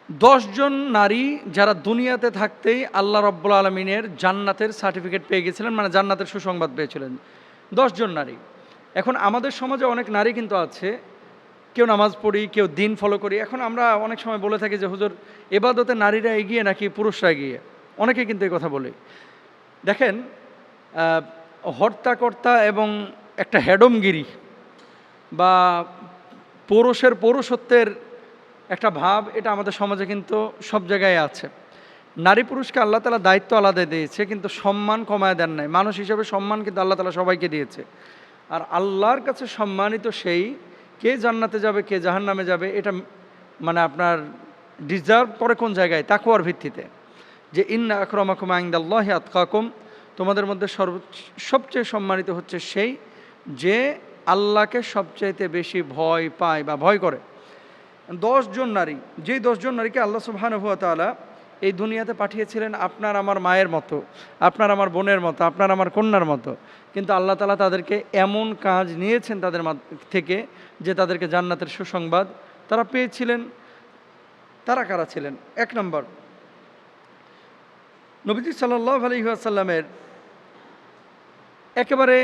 ১০ জন নারী যারা দুনিয়াতে থাকতেই আল্লাহ রাব্বুল আলামিনের জান্নাতের সার্টিফিকেট পেয়ে গেছিলেন, মানে জান্নাতের সুসংবাদ পেয়েছিলেন। ১০ জন নারী। এখন আমাদের সমাজে অনেক নারী কিন্তু আছে, কেউ নামাজ পড়ি, কেউ দিন ফলো করি। এখন আমরা অনেক সময় বলে থাকি যে হুজুর ইবাদতে নারীরা এগিয়ে নাকি পুরুষরা এগিয়ে? অনেকে কিন্তু এই কথা বলে। দেখেন, হর্তাকর্তা এবং একটা হেডমগিরি বা পৌরুষের পৌরুষত্বের একটা ভাব, এটা আমাদের সমাজে কিন্তু সব জায়গায় আছে। নারী পুরুষকে আল্লাহ তাআলা দায়িত্ব আলাদা দিয়েছে, কিন্তু সম্মান কমায় দেন নাই। মানুষ হিসেবে সম্মান কিন্তু আল্লাহ তাআলা সবাইকে দিয়েছে। আর আল্লাহর কাছে সম্মানিত সেই, কে জান্নাতে যাবে কে জাহান্নামে যাবে, এটা মানে আপনার ডিজার্ভ করে কোন জায়গায়? তাকওয়ার ভিত্তিতে। যে ইন্না আকরামাকুম ইনদাল্লাহি আতকাকুম, তোমাদের মধ্যে সবচেয়ে সম্মানিত হচ্ছে সেই যে আল্লাহকে সবচাইতে বেশি ভয় পায় বা ভয় করে। ১০ জন নারী, যেই ১০ জন নারীকে আল্লাহ সুবহানাহু ওয়া তাআলা এই দুনিয়াতে পাঠিয়েছিলেন আপনার আমার মায়ের মতো, আপনার আমার বোনের মতো, আপনার আমার কন্যার মতো, কিন্তু আল্লাহ তাআলা তাদেরকে এমন কাজ নিয়েছেন তাদের থেকে যে তাদেরকে জান্নাতের সুসংবাদ তারা পেয়েছিলেন। তারা কারা ছিলেন? ১ নম্বর, নবীজি সাল্লাল্লাহু আলাইহি ওয়াসাল্লামের একেবারে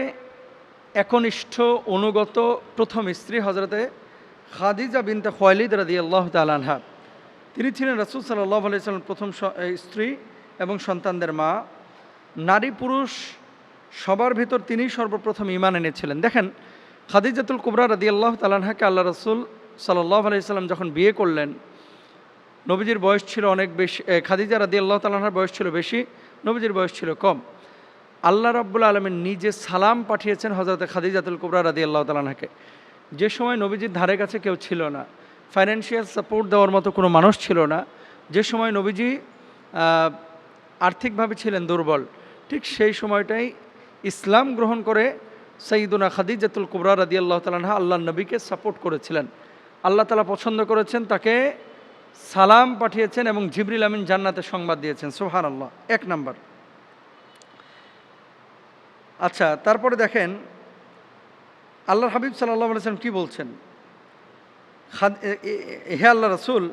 একনিষ্ঠ অনুগত প্রথম স্ত্রী হযরতে খাদিজা বিনতে খুয়াইলিদ রাদিয়াল্লাহু তাআলা আনহা। তিনি ছিলেন রাসূল সাল্লাল্লাহু আলাইহি ওয়াসাল্লামের প্রথম স্ত্রী এবং সন্তানদের মা। নারী পুরুষ সবার ভিতর তিনিই সর্বপ্রথম ঈমান এনেছিলেন। দেখেন, খাদিজাতুল কুবরা রাদিয়াল্লাহু তাআলা আনহাকে আল্লাহ রাসূল সাল্লাল্লাহু আলাইহি ওয়াসাল্লাম যখন বিয়ে করলেন, নবীজির বয়স ছিল অনেক বেশি, খাদিজা রাদিয়াল্লাহু তাআলা আনহার বয়স ছিল বেশি, নবীজির বয়স ছিল কম। আল্লাহ রাব্বুল আলামিন নিজে সালাম পাঠিয়েছেন হযরতে খাদিজাতুল কুবরা রাদিয়াল্লাহু তাআলা আনহাকে। যে সময় নবীজির ধারে কাছে কেউ ছিল না, ফাইন্যান্সিয়াল সাপোর্ট দেওয়ার মতো কোনো মানুষ ছিল না, যে সময় নবীজি আর্থিকভাবে ছিলেন দুর্বল, ঠিক সেই সময়টাই ইসলাম গ্রহণ করে সাইয়্যিদুনা খাদিজাতুল কুবরা রাদিয়াল্লাহু তাআলা আনহা আল্লাহর নবীকে সাপোর্ট করেছিলেন। আল্লাহ তাআলা পছন্দ করেছেন, তাকে সালাম পাঠিয়েছেন এবং জিবরিল আমিন জান্নাতের সংবাদ দিয়েছেন। সুবহানাল্লাহ। ১ নাম্বার। আচ্ছা, তারপরে দেখেন আল্লাহর হাবিব সাল্লাল্লাহু আলাইহি ওয়াসাল্লাম কী বলছেন? হে আল্লাহ রাসূল,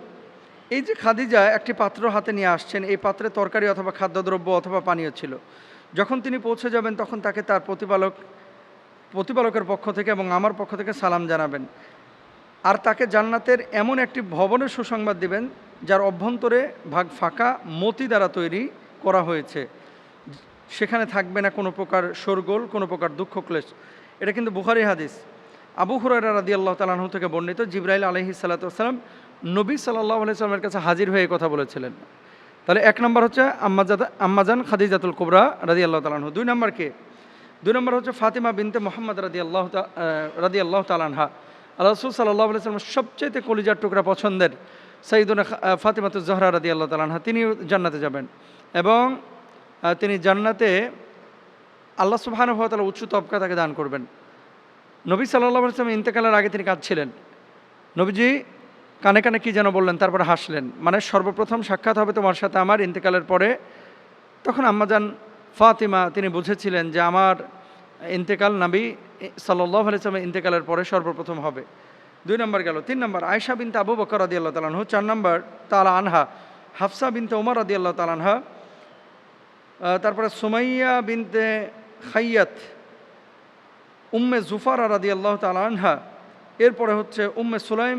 এই যে খাদিজা একটি পাত্র হাতে নিয়ে আসছেন, এই পাত্রে তরকারি অথবা খাদ্যদ্রব্য অথবা পানীয় ছিল। যখন তিনি পৌঁছে যাবেন তখন তাকে তার প্রতিপালকের পক্ষ থেকে এবং আমার পক্ষ থেকে সালাম জানাবেন। আর তাকে জান্নাতের এমন একটি ভবনের সুসংবাদ দিবেন যার অভ্যন্তরে ভাগ ফাঁকা মতি দ্বারা তৈরি করা হয়েছে। সেখানে থাকবে না কোনো প্রকার শোরগোল, কোনো প্রকার দুঃখ ক্লেশ। এটা কিন্তু বুখারী হাদিস। আবু হুরায়রা রাদিয়াল্লাহু তাআলা আনহু থেকে বর্ণিত, জিবরাইল আলাইহিস সালাতু ওয়াস সালাম নবী সাল্লাল্লাহু আলাইহি ওয়াসাল্লামের কাছে হাজির হয়ে কথা বলেছিলেন। তাহলে ১ নম্বর হচ্ছে আম্মাজান খাদিজাতুল কুবরা রাদিয়াল্লাহু তাআলা আনহু। ২ নম্বর কে? ২ নম্বর হচ্ছে ফাতিমা বিনতে মুহাম্মদ রাদিয়াল্লাহু তাআলা আনহা। রাসূল সাল্লাল্লাহু আলাইহি ওয়াসাল্লামের সবচেয়ে কলিজার টুকরা পছন্দের সাইয়্যিদুনা ফাতিমাতুজ জহরা রাদিয়াল্লাহু তাআলা আনহা, তিনিও জান্নাতে যাবেন এবং তিনি জান্নাতে আল্লাহ সুবহানাহু ওয়া তাআলা উচ্চ তবকা তাকে দান করবেন। নবী সাল্লাল্লাহু আলাইহি ওয়াসাল্লাম ইন্তেকালের আগে তিনি কাঁদছিলেন। নবীজি কানে কানে কী যেন বললেন, তারপরে হাসলেন। মানে সর্বপ্রথম সাক্ষাৎ হবে তোমার সাথে আমার ইন্তেকালের পরে। তখন আম্মাজান ফাতিমা তিনি বুঝেছিলেন যে আমার ইন্তেকাল নবী সাল্লাল্লাহু আলাইহি ওয়াসাল্লামের ইন্তেকালের পরে সর্বপ্রথম হবে। ২ নম্বর গেল। ৩ নম্বর আয়েশা বিনতে আবু বকর রাদিয়াল্লাহু তাআলা আনহু। ৪ নম্বর তাআলা আনহা হাফসা বিনতে ওমর রাদিয়াল্লাহু তাআলা আনহা। তারপরে সুমাইয়া বিনতে খাইয়াত, উম্মে জুফারা রাদিয়াল্লাহু তাআলা আনহা। এরপরে হচ্ছে উম্মে সুলাইম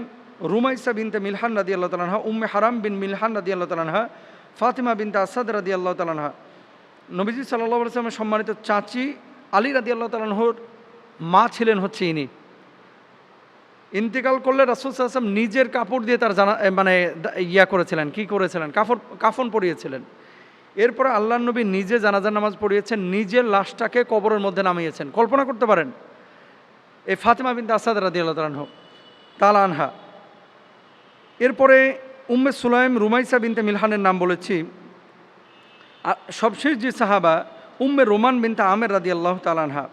রুমাইসা বিনতে মিলহান রাদিয়াল্লাহু তাআলা আনহা, উম্মে হারাম বিন মিলহান রাদিয়াল্লাহু তাআলা আনহা, ফাতিমা বিনতে আসাদ রাদিয়াল্লাহু তাআলা আনহা। নবীজি সাল্লাল্লাহু আলাইহি ওয়াসাল্লামের সম্মানিত চাচি আলী রাদিয়াল্লাহু তাআলা আনহুর মা ছিলেন হচ্ছে ইনি। ইন্তেকাল করলে রাসূল সাল্লাল্লাহু আলাইহি ওয়াসাল্লাম নিজের কাপড় দিয়ে তার করেছিলেন, কি করেছিলেন? কাফন পরিয়েছিলেন। এরপরে আল্লাহর নবী নিজে জানাজার নামাজ পড়িয়েছেন, নিজের লাশটাকে কবরের মধ্যে নামিয়েছেন। কল্পনা করতে পারেন? এই ফাতিমা বিনতে আসাদ রাদিয়াল্লাহু তাআলা আনহা। এরপরে উম্মে সুলাইম রুমাইসা বিনতে মিলহানের নাম বলেছি। সবশেষ যে সাহাবা উম্মে রোমান বিনতে আমের রাদিয়াল্লাহু তাআলা আনহা,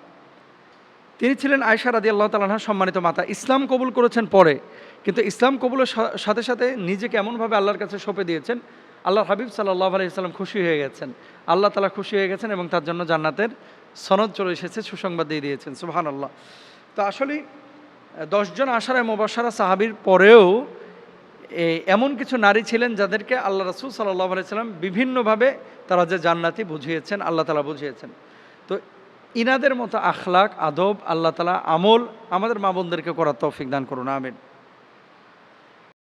তিনি ছিলেন আয়েশা রাদিয়াল্লাহু তাআলা আনহার সম্মানিত মাতা। ইসলাম কবুল করেছেন পরে, কিন্তু ইসলাম কবুলের সাথে সাথে নিজেকে এমনভাবে আল্লাহর কাছে সঁপে দিয়েছেন, আল্লাহর হাবিব সাল্লাল্লাহু আলাইহি ওয়াসাল্লাম খুশি হয়ে গেছেন, আল্লাহ তাআলা খুশি হয়ে গেছেন এবং তার জন্য জান্নাতের সনদ চলে এসেছে, সুসংবাদ দিয়ে দিয়েছেন। সুবহানাল্লাহ। তো আসলে ১০ জন আশারায়ে মুবাশশারা সাহাবীর পরেও এমন কিছু নারী ছিলেন যাদেরকে আল্লাহ রাসূল সাল্লাল্লাহু আলাইহি সাল্লাম বিভিন্নভাবে তারা যে জান্নাতি বুঝিয়েছেন, আল্লাহ তাআলা বুঝিয়েছেন। তো ইনাদের মতো আখলাক, আদব, আল্লাহ তাআলা আমল আমাদের মা বোনদেরকে করার তৌফিক দান করুন, আমিন।